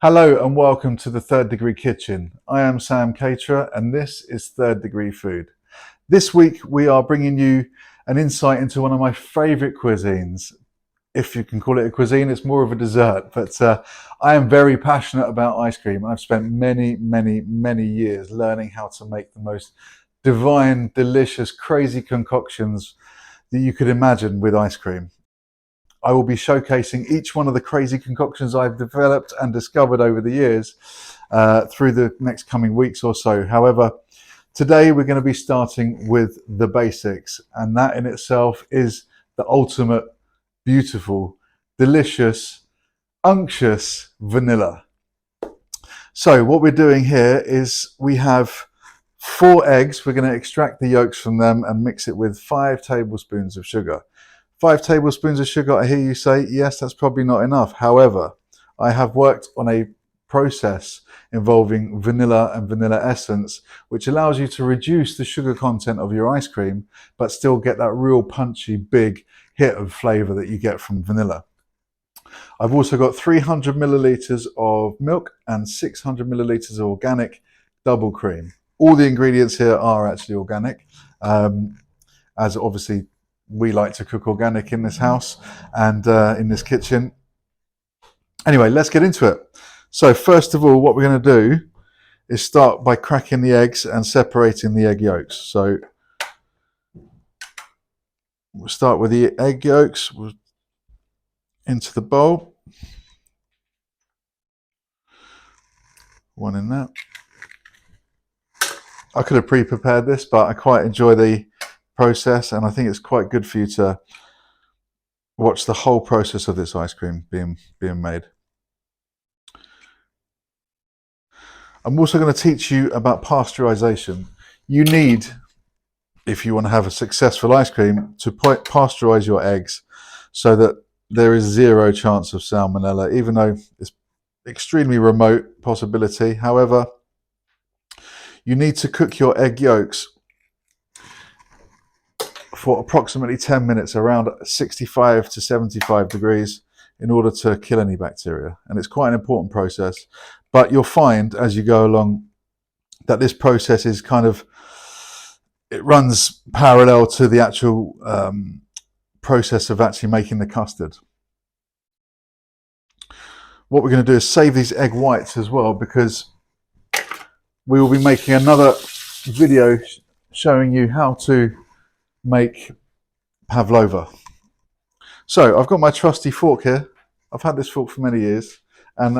Hello and welcome to the Third Degree Kitchen. I am Sam Caterer and this is Third Degree Food. This week we are bringing you an insight into one of my favourite cuisines. If you can call it a cuisine, it's more of a dessert, but I am very passionate about ice cream. I've spent many years learning how to make the most divine, delicious, crazy concoctions that you could imagine with ice cream. I will be showcasing each one of the crazy concoctions I've developed and discovered over the years through the next coming weeks or so. However, today we're going to be starting with the basics, and that in itself is the ultimate, beautiful, delicious, unctuous vanilla. So what we're doing here is we have 4 eggs. We're going to extract the yolks from them and mix it with 5 tablespoons of sugar. 5 tablespoons of sugar, I hear you say, yes, that's probably not enough. However, I have worked on a process involving vanilla and vanilla essence, which allows you to reduce the sugar content of your ice cream, but still get that real punchy, big hit of flavour that you get from vanilla. I've also got 300 millilitres of milk and 600 millilitres of organic double cream. All the ingredients here are actually organic, as obviously we like to cook organic in this house and in this kitchen. Anyway, let's get into it. So first of all, what we're going to do is start by cracking the eggs and separating the egg yolks. So we'll start with the egg yolks into the bowl. One in that. I could have pre-prepared this, but I quite enjoy the process, and I think it's quite good for you to watch the whole process of this ice cream being made. I'm also going to teach you about pasteurization. You need, if you want to have a successful ice cream, to pasteurize your eggs so that there is 0 chance of salmonella, even though it's extremely remote possibility. However, you need to cook your egg yolks for approximately 10 minutes around 65 to 75 degrees in order to kill any bacteria. And it's quite an important process, but you'll find as you go along that this process is it runs parallel to the actual process of actually making the custard. What we're going to do is save these egg whites as well, because we will be making another video showing you how to make pavlova. So I've got my trusty fork here. I've had this fork for many years, and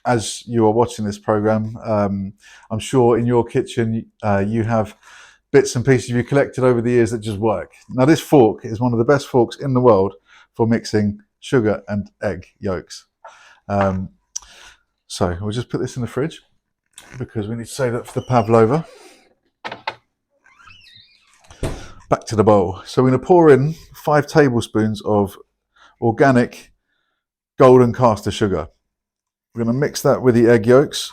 as you are watching this program, I'm sure in your kitchen you have bits and pieces you collected over the years that just work. Now this fork is one of the best forks in the world for mixing sugar and egg yolks. So we'll just put this in the fridge because we need to save that for the pavlova. Back to the bowl. So we're going to pour in 5 tablespoons of organic golden caster sugar. We're going to mix that with the egg yolks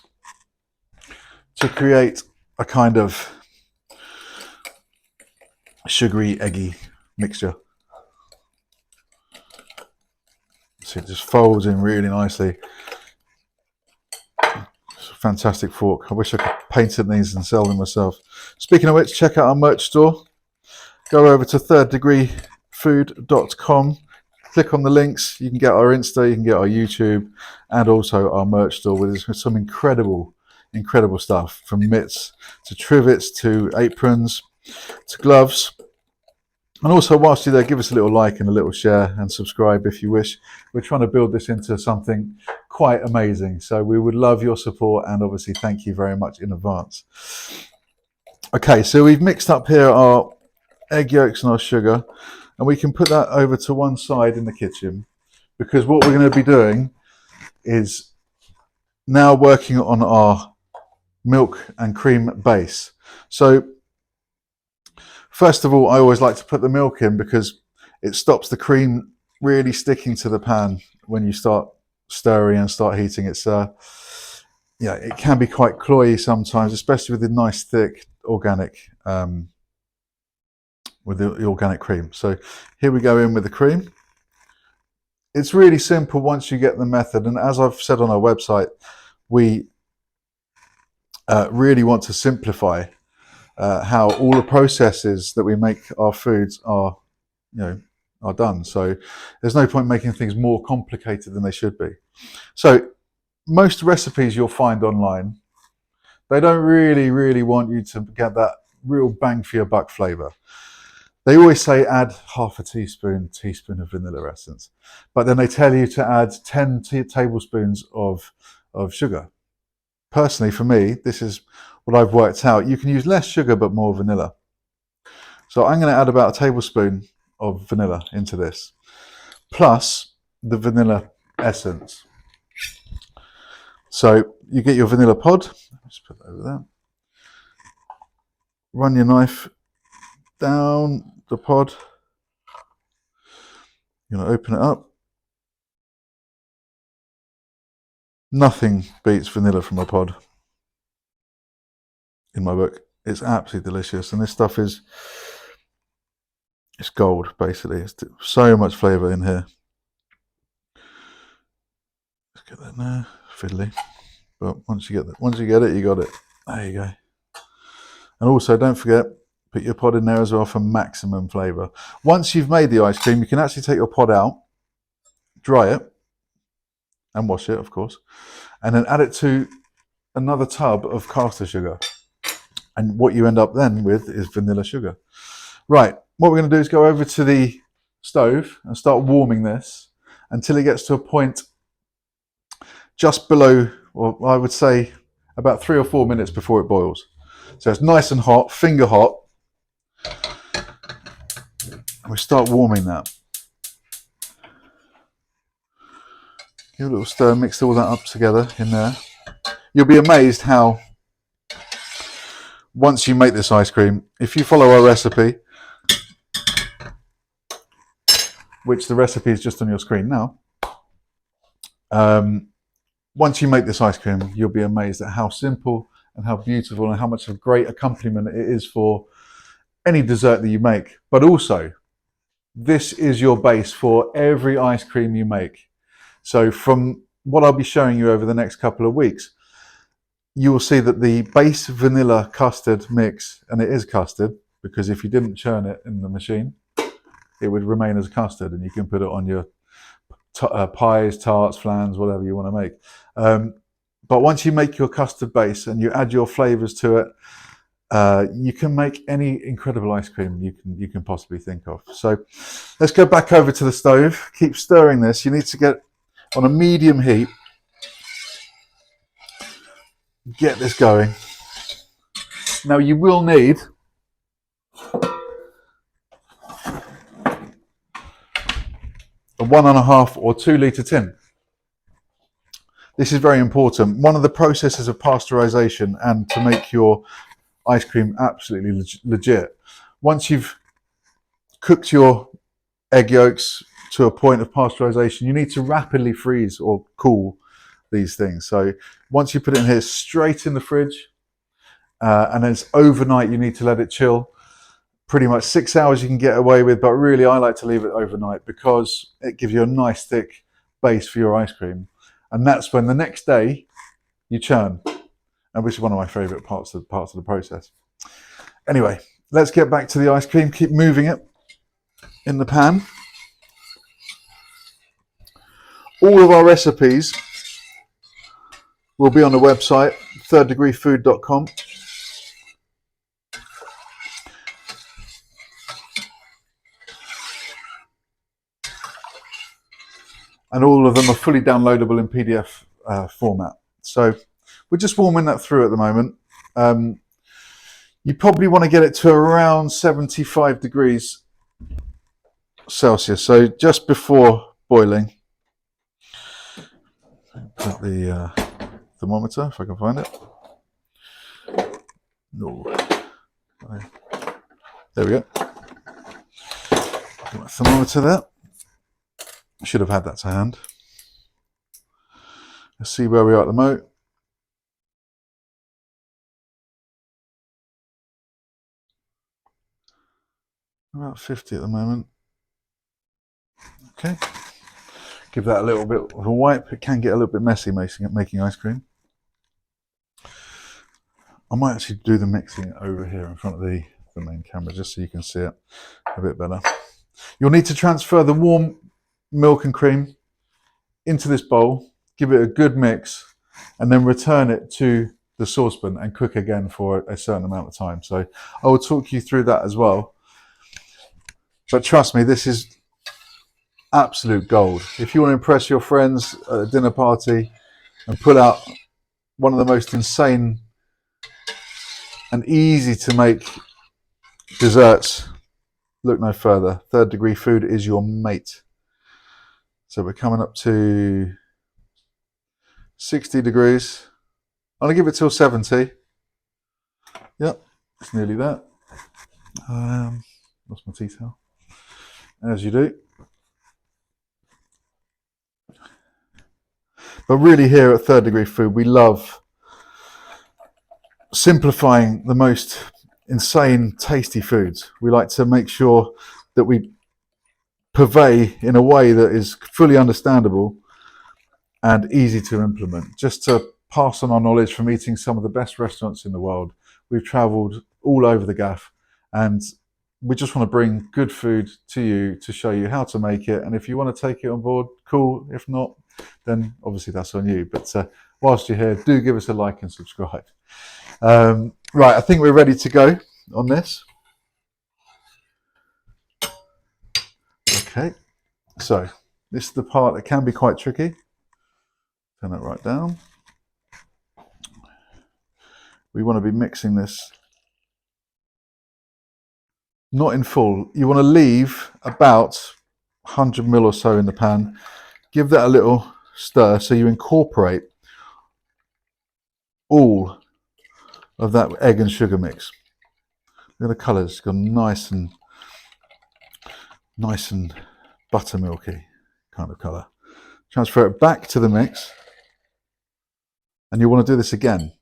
to create a kind of sugary, eggy mixture. So it just folds in really nicely. It's a fantastic fork. I wish I could paint these and sell them myself. Speaking of which, check out our merch store. Go over to thirddegreefood.com, click on the links. You can get our Insta, you can get our YouTube, and also our merch store with some incredible stuff, from mitts to trivets to aprons to gloves. And also, whilst you're there, give us a little like and a little share and subscribe if you wish. We're trying to build this into something quite amazing. So we would love your support, and obviously thank you very much in advance. Okay, so we've mixed up here our egg yolks and our sugar, and we can put that over to one side in the kitchen, because what we're going to be doing is now working on our milk and cream base. So first of all, I always like to put the milk in because it stops the cream really sticking to the pan when you start stirring and start heating. It's it can be quite cloyy sometimes, especially with the nice thick organic with the organic cream. So here we go in with the cream. It's really simple once you get the method, and as I've said on our website, we really want to simplify how all the processes that we make our foods are, are done. So there's no point making things more complicated than they should be. So most recipes you'll find online, they don't really want you to get that real bang for your buck flavor. They always say add half a teaspoon of vanilla essence, but then they tell you to add 10 tablespoons of sugar. Personally, for me, this is what I've worked out. You can use less sugar but more vanilla. So I'm going to add about a tablespoon of vanilla into this, plus the vanilla essence. So you get your vanilla pod. Let's put that over there. Run your knife down the pod. You're going to open it up. Nothing beats vanilla from a pod in my book. It's absolutely delicious, and this stuff it's gold basically. It's so much flavour in here. Let's get that now, fiddly. But once you get it, you got it. There you go. And also, don't forget, put your pod in there as well for maximum flavour. Once you've made the ice cream, you can actually take your pod out, dry it, and wash it, of course, and then add it to another tub of caster sugar. And what you end up then with is vanilla sugar. Right, what we're going to do is go over to the stove and start warming this until it gets to a point just below, or I would say about 3 or 4 minutes before it boils. So it's nice and hot, finger hot. And we start warming that. Give a little stir, mix all that up together in there. You'll be amazed how, once you make this ice cream, if you follow our recipe, which the recipe is just on your screen now, once you make this ice cream, you'll be amazed at how simple and how beautiful and how much of a great accompaniment it is for any dessert that you make. But also, this is your base for every ice cream you make. So from what I'll be showing you over the next couple of weeks, you will see that the base vanilla custard mix, and it is custard, because if you didn't churn it in the machine, it would remain as custard, and you can put it on your pies, tarts, flans, whatever you want to make. But once you make your custard base and you add your flavours to it, you can make any incredible ice cream you can possibly think of. So let's go back over to the stove. Keep stirring this. You need to get on a medium heat. Get this going. Now you will need a 1.5 or 2 litre tin. This is very important. One of the processes of pasteurization and to make your ice cream absolutely legit. Once you've cooked your egg yolks to a point of pasteurization, you need to rapidly freeze or cool these things. So once you put it in here, straight in the fridge, and then it's overnight, you need to let it chill. Pretty much 6 hours you can get away with, but really I like to leave it overnight because it gives you a nice thick base for your ice cream. And that's when the next day you churn, and which is one of my favorite parts of the process. Anyway, let's get back to the ice cream. Keep moving it in the pan. All of our recipes will be on the website, thirddegreefood.com. And all of them are fully downloadable in PDF format. So we're just warming that through at the moment. You probably want to get it to around 75 degrees Celsius, so just before boiling. Put the thermometer, if I can find it. No. There we go. Got my thermometer there. Should have had that to hand. Let's see where we are at the moment. About 50 at the moment. Okay. Give that a little bit of a wipe. It can get a little bit messy making ice cream. I might actually do the mixing over here in front of the main camera just so you can see it a bit better. You'll need to transfer the warm milk and cream into this bowl, give it a good mix, and then return it to the saucepan and cook again for a certain amount of time. So I will talk you through that as well. But trust me, this is absolute gold. If you want to impress your friends at a dinner party and pull out one of the most insane and easy to make desserts, look no further. Third degree food is your mate. So we're coming up to 60 degrees. I'm going to give it till 70. Yep, it's nearly there. Lost my tea towel. As you do. But really here at Third Degree Food, we love simplifying the most insane, tasty foods. We like to make sure that we purvey in a way that is fully understandable and easy to implement. Just to pass on our knowledge from eating some of the best restaurants in the world. We've travelled all over the gaff, and we just want to bring good food to you to show you how to make it. And if you want to take it on board, cool. If not, then obviously that's on you. But whilst you're here, do give us a like and subscribe. Right, I think we're ready to go on this. Okay, so this is the part that can be quite tricky. Turn that right down. We want to be mixing this not in full. You want to leave about 100 ml or so in the pan. Give that a little stir so you incorporate all of that egg and sugar mix. Look at the colours, it's gone nice and buttermilky kind of colour. Transfer it back to the mix, and you want to do this again.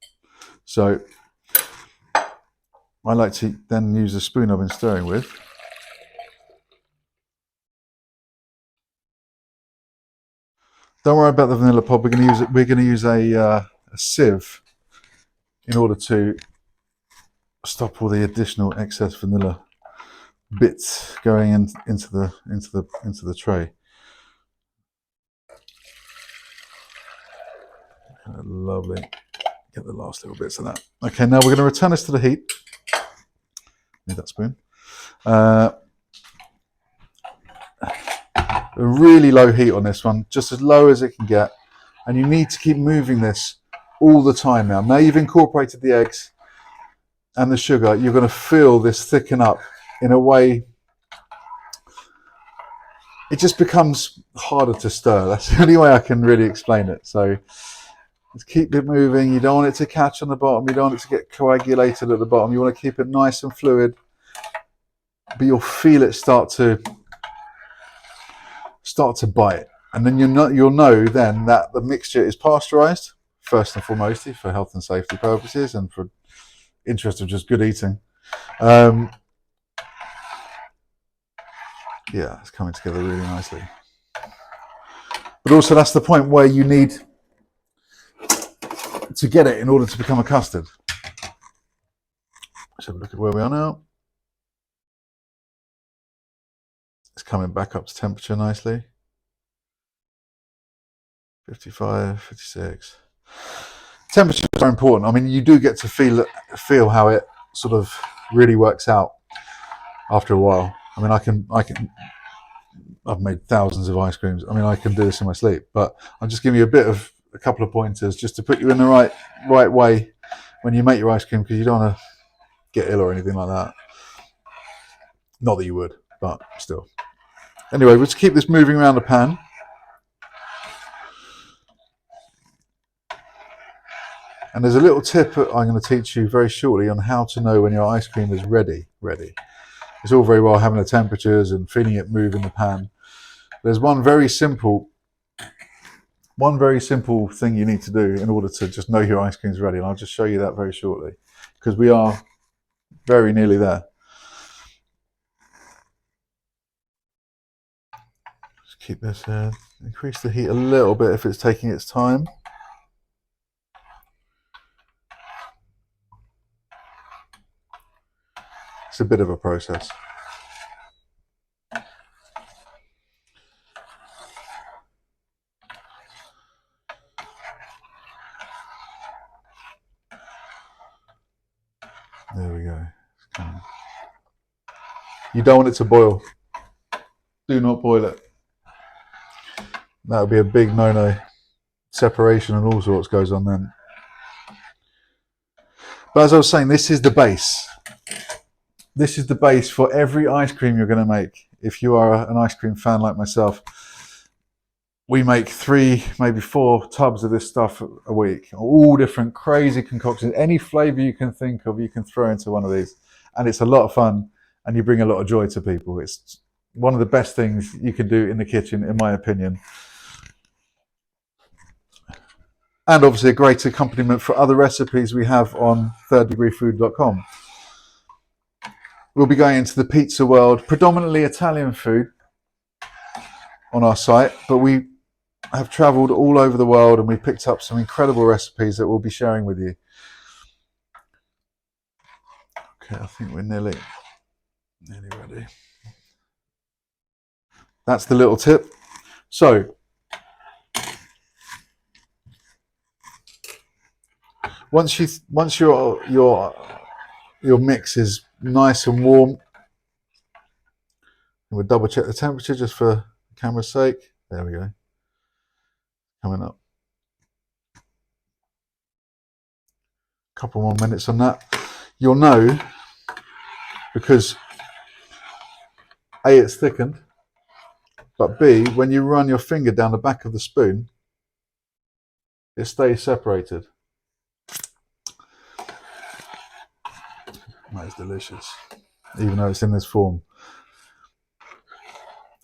So I like to then use the spoon I've been stirring with. Don't worry about the vanilla pod. We're going to use a sieve in order to stop all the additional excess vanilla bits going into the tray. Lovely. Get the last little bits of that. Okay, now we're going to return this to the heat. Need that spoon. A really low heat on this one, just as low as it can get, and you need to keep moving this all the time now. Now you've incorporated the eggs and the sugar, you're going to feel this thicken up in a way it just becomes harder to stir. That's the only way I can really explain it. So let's keep it moving. You don't want it to catch on the bottom, you don't want it to get coagulated at the bottom. You want to keep it nice and fluid, but you'll feel it start to bite, and then you'll know then that the mixture is pasteurized, first and foremost for health and safety purposes and for interest of just good eating. Yeah, it's coming together really nicely. But also that's the point where you need to get it in order to become a custard. Let's have a look at where we are now. It's coming back up to temperature nicely. 55, 56. Temperatures are important. I mean, you do get to feel how it sort of really works out after a while. I mean, I've made thousands of ice creams. I mean, I can do this in my sleep, but I'm just giving you a couple of pointers just to put you in the right way when you make your ice cream, because you don't want to get ill or anything like that. Not that you would, but still. Anyway, we'll just keep this moving around the pan. And there's a little tip that I'm going to teach you very shortly on how to know when your ice cream is ready. It's all very well having the temperatures and feeling it move in the pan. There's one very simple thing you need to do in order to just know your ice cream is ready, and I'll just show you that very shortly, because we are very nearly there. Just keep this here. Increase the heat a little bit if it's taking its time. It's a bit of a process. There we go. You don't want it to boil. Do not boil it. That would be a big no-no. Separation and all sorts goes on then. But as I was saying, this is the base. This is the base for every ice cream you're going to make. If you are an ice cream fan like myself, we make 3, maybe 4 tubs of this stuff a week. All different crazy concoctions. Any flavour you can think of, you can throw into one of these. And it's a lot of fun, and you bring a lot of joy to people. It's one of the best things you can do in the kitchen, in my opinion. And obviously a great accompaniment for other recipes we have on thirddegreefood.com. We'll be going into the pizza world, predominantly Italian food on our site, but we have travelled all over the world and we picked up some incredible recipes that we'll be sharing with you. Okay, I think we're nearly ready. That's the little tip. So, once your mix is nice and warm, we'll double check the temperature just for camera's sake. There we go. Coming up. A couple more minutes on that. You'll know because A, it's thickened, but B, when you run your finger down the back of the spoon, it stays separated. That is delicious, even though it's in this form.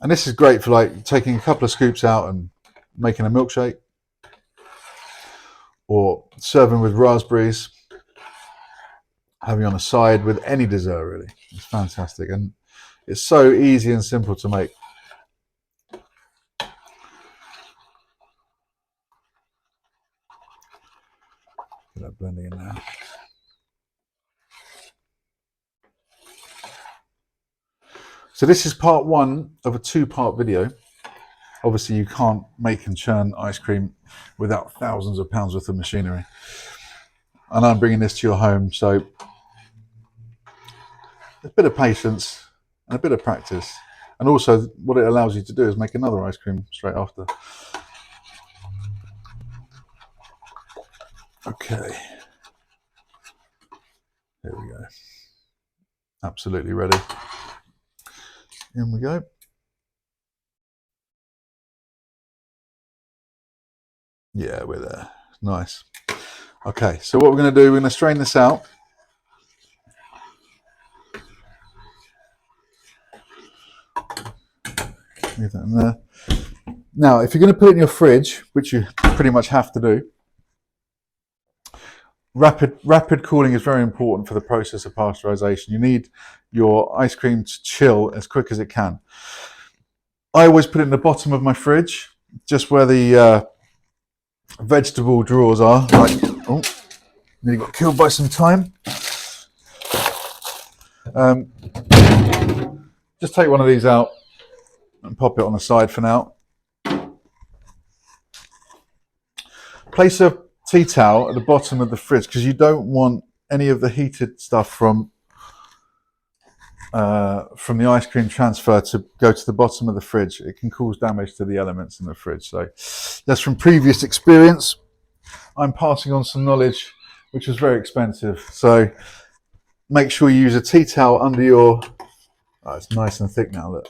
And this is great for like taking a couple of scoops out and making a milkshake, or serving with raspberries, having on a side with any dessert really. It's fantastic, and it's so easy and simple to make. Get that blending in there. So this is part 1 of a 2-part video. Obviously you can't make and churn ice cream without thousands of pounds worth of machinery. And I'm bringing this to your home, so a bit of patience and a bit of practice. And also what it allows you to do is make another ice cream straight after. Okay. Here we go. Absolutely ready. In we go. Yeah, we're there. Nice. Okay, so what we're going to do, we're going to strain this out. Leave that in there. Now, if you're going to put it in your fridge, which you pretty much have to do, rapid cooling is very important for the process of pasteurization. You need your ice cream to chill as quick as it can. I always put it in the bottom of my fridge, just where the vegetable drawers are. Like, oh, nearly got killed by some time. Just take one of these out and pop it on the side for now. Place a tea towel at the bottom of the fridge because you don't want any of the heated stuff from the ice cream transfer to go to the bottom of the fridge. It can cause damage to the elements in the fridge. So that's from previous experience. I'm passing on some knowledge which was very expensive. So make sure you use a tea towel under your, oh, it's nice and thick now, look.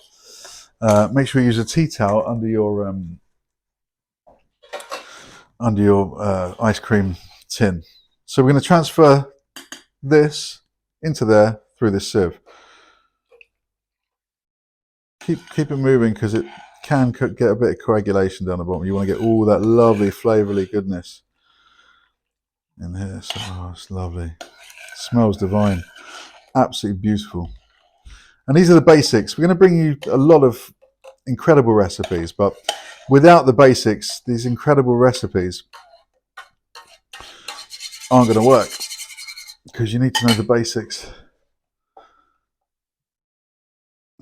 Make sure you use a tea towel under your ice cream tin. So we're going to transfer this into there through this sieve. Keep it moving because it can get a bit of coagulation down the bottom. You want to get all that lovely flavourly goodness in here. So, oh, it's lovely. It smells divine. Absolutely beautiful. And these are the basics. We're going to bring you a lot of incredible recipes, but without the basics, these incredible recipes aren't going to work because you need to know the basics.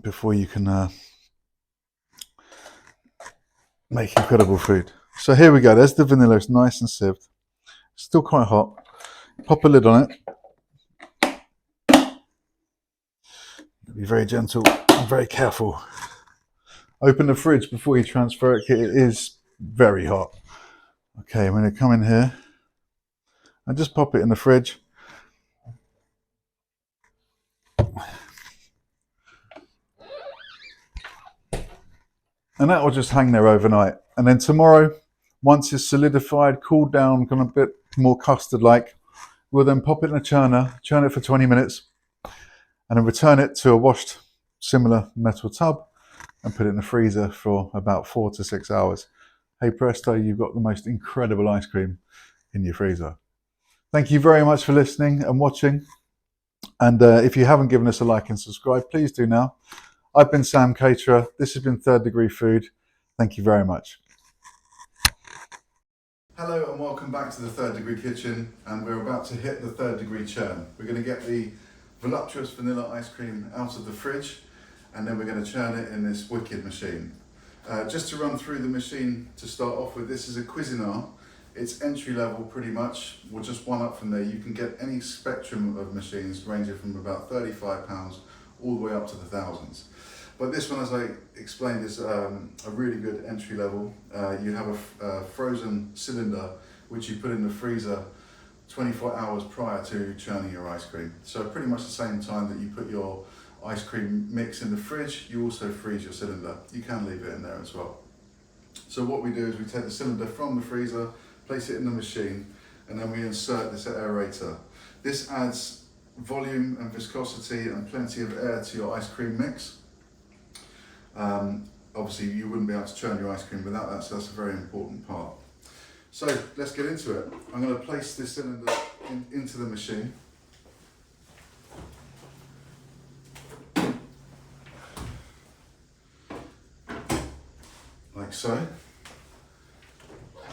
before you can make incredible food. So here we go, there's the vanilla, it's nice and sieved. Still quite hot. Pop a lid on it. Be very gentle and very careful. Open the fridge before you transfer it, it is very hot. Okay, I'm going to come in here and just pop it in the fridge. And that will just hang there overnight. And then tomorrow, once it's solidified, cooled down, kind of a bit more custard-like, we'll then pop it in a churner, churn it for 20 minutes, and then return it to a washed, similar metal tub, and put it in the freezer for about 4 to 6 hours. Hey presto, you've got the most incredible ice cream in your freezer. Thank you very much for listening and watching. And if you haven't given us a like and subscribe, please do now. I've been Sam Caterer. This has been Third Degree Food. Thank you very much. Hello and welcome back to the Third Degree Kitchen, and we're about to hit the third degree churn. We're going to get the Voluptuous Vanilla Ice Cream out of the fridge, and then we're going to churn it in this wicked machine. Just to run through the machine to start off with, this is a Cuisinart. It's entry level pretty much, or just one up from there. You can get any spectrum of machines ranging from about £35 all the way up to the thousands. But this one, as I explained, is a really good entry level. You have a frozen cylinder which you put in the freezer 24 hours prior to churning your ice cream. So pretty much the same time that you put your ice cream mix in the fridge, you also freeze your cylinder. You can leave it in there as well. So what we do is we take the cylinder from the freezer, place it in the machine, and then we insert this aerator. This adds volume and viscosity and plenty of air to your ice cream mix. Obviously you wouldn't be able to churn your ice cream without that, so that's a very important part. So let's get into it. I'm going to place this cylinder into the machine. Like so.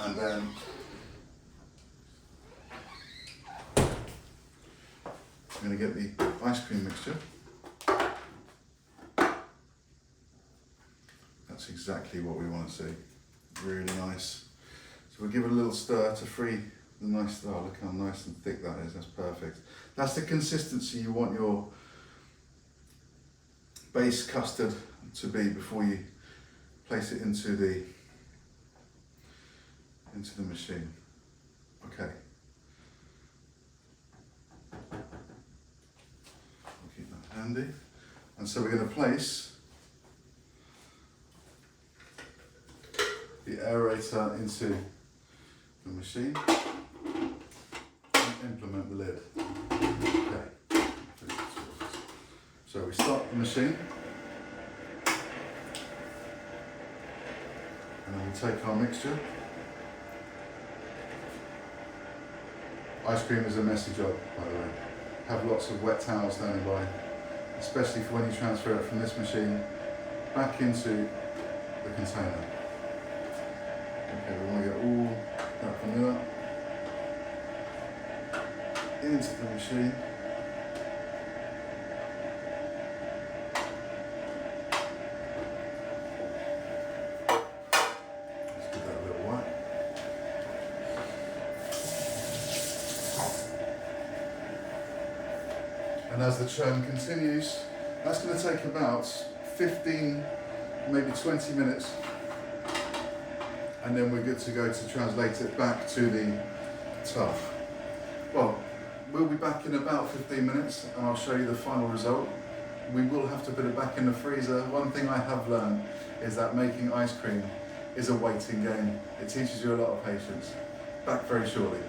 And then I'm going to get the ice cream mixture. That's exactly what we want to see. Really nice. So we'll give it a little stir to free the nice, oh look how nice and thick that is, that's perfect. That's the consistency you want your base custard to be before you place it into the machine. Okay. I'll keep that handy. And so we're going to place the aerator into the machine and implement the lid. Okay. So we start the machine and then we take our mixture. Ice cream is a messy job, by the way. Have lots of wet towels standing by, especially for when you transfer it from this machine back into the container. Okay, we want to get all that vanilla into the machine. Let's give that a little whack. And as the churn continues, that's going to take about 15, maybe 20 minutes. And then we're good to go to translate it back to the tub. Well, we'll be back in about 15 minutes and I'll show you the final result. We will have to put it back in the freezer. One thing I have learned is that making ice cream is a waiting game. It teaches you a lot of patience. Back very shortly.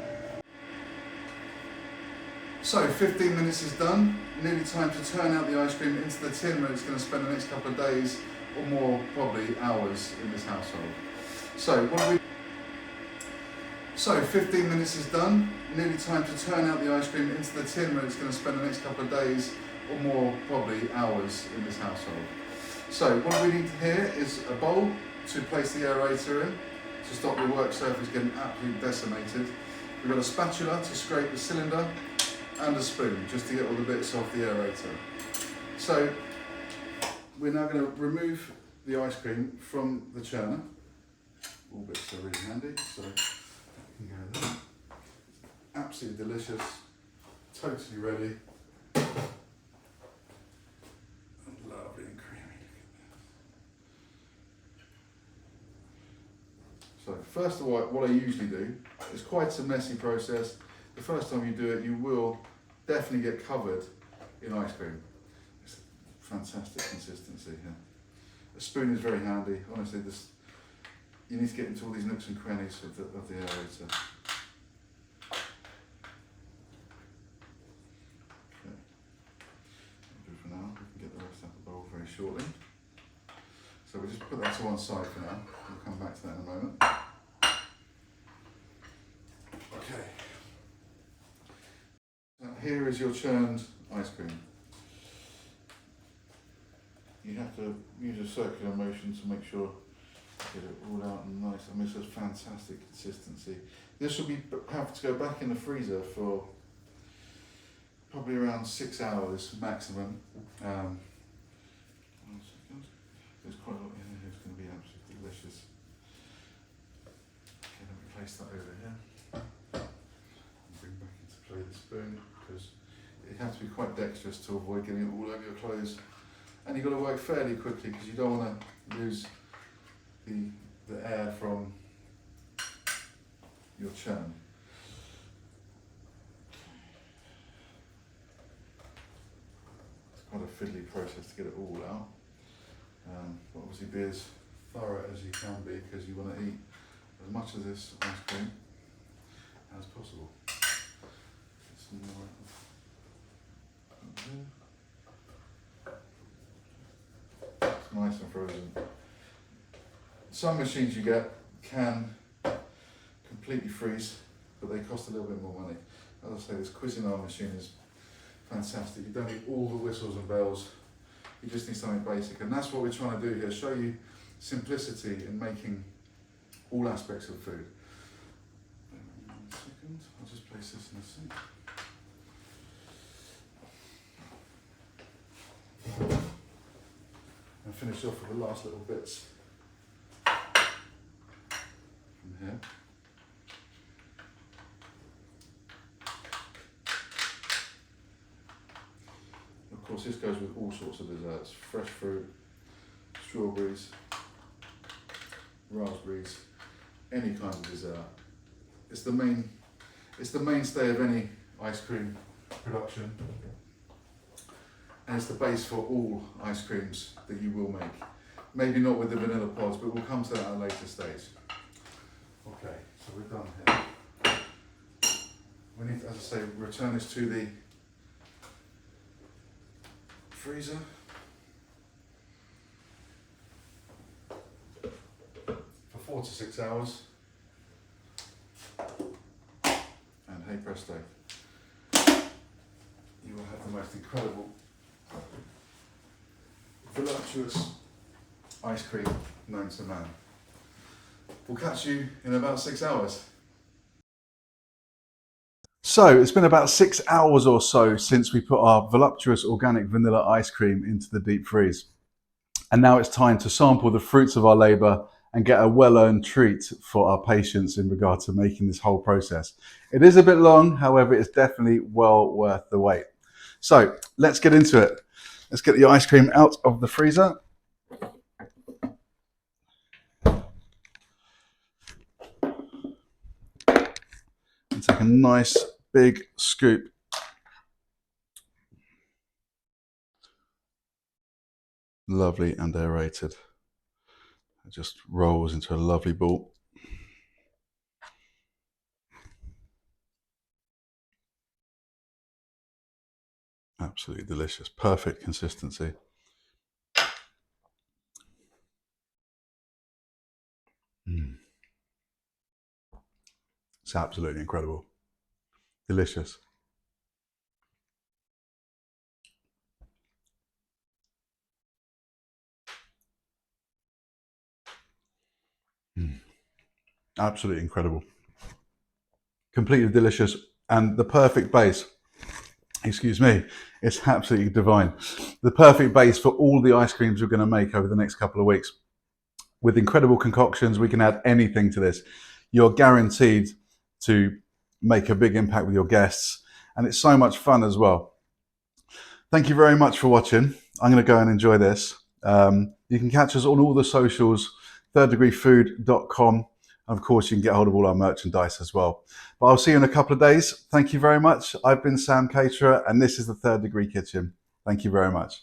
So 15 minutes is done. Nearly time to turn out the ice cream into the tin where it's going to spend the next couple of days or more, probably hours in this household. So 15 minutes is done. Nearly time to turn out the ice cream into the tin where it's going to spend the next couple of days or more, probably hours in this household. So what we need here is a bowl to place the aerator in to stop the work surface getting absolutely decimated. We've got a spatula to scrape the cylinder and a spoon just to get all the bits off the aerator. So we're now going to remove the ice cream from the churner. All bits are really handy, so you can go there. Absolutely delicious, totally ready. Lovely and creamy. So first of all, what I usually do, it's quite a messy process. The first time you do it, you will definitely get covered in ice cream. It's fantastic consistency here. A spoon is very handy. Honestly, you need to get into all these nooks and crannies of the aerator. Okay. Good for now. We can get the rest out of the bowl very shortly. So we'll just put that to one side for now. We'll come back to that in a moment. Okay. Now here is your churned ice cream. You have to use a circular motion to make sure you get it all out and nice. I mean, it's a fantastic consistency. This will have to go back in the freezer for probably around 6 hours maximum. 1 second. There's quite a lot in here. It's going to be absolutely delicious. Okay, let me place that over here. And bring back into play the spoon, because you have to be quite dexterous to avoid getting it all over your clothes. And you've got to work fairly quickly because you don't want to lose the air from your churn. It's quite a fiddly process to get it all out. But obviously be as thorough as you can be, because you want to eat as much of this ice cream as possible. It's nice and frozen. Some machines you get can completely freeze, but they cost a little bit more money. As I say, this Cuisinart machine is fantastic. You don't need all the whistles and bells. You just need something basic, and that's what we're trying to do here, show you simplicity in making all aspects of food. 1 second, I'll just place this in the sink. And finish off with the last little bits from here. Of course, this goes with all sorts of desserts: fresh fruit, strawberries, raspberries, any kind of dessert. It's the mainstay of any ice cream production. And it's the base for all ice creams that you will make. Maybe not with the vanilla pods, but we'll come to that at a later stage. Okay, so we're done here. We need to, as I say, return this to the freezer. For 4 to 6 hours. And hey presto, you will have the most incredible voluptuous ice cream known to man. We'll catch you in about 6 hours. So it's been about 6 hours or so since we put our voluptuous organic vanilla ice cream into the deep freeze. And now it's time to sample the fruits of our labour and get a well-earned treat for our patience in regard to making this whole process. It is a bit long, however, it's definitely well worth the wait. So let's get into it. Let's get the ice cream out of the freezer. And take a nice big scoop. Lovely and aerated. It just rolls into a lovely ball. Absolutely delicious, perfect consistency. It's absolutely incredible. Delicious. Absolutely incredible. Completely delicious and the perfect base. excuse me, it's absolutely divine. The perfect base for all the ice creams we're going to make over the next couple of weeks. With incredible concoctions, we can add anything to this. You're guaranteed to make a big impact with your guests, and it's so much fun as well. Thank you very much for watching. I'm going to go and enjoy this. You can catch us on all the socials, thirddegreefood.com. And of course, you can get hold of all our merchandise as well. But I'll see you in a couple of days. Thank you very much. I've been Sam Caterer, and this is the Third Degree Kitchen. Thank you very much.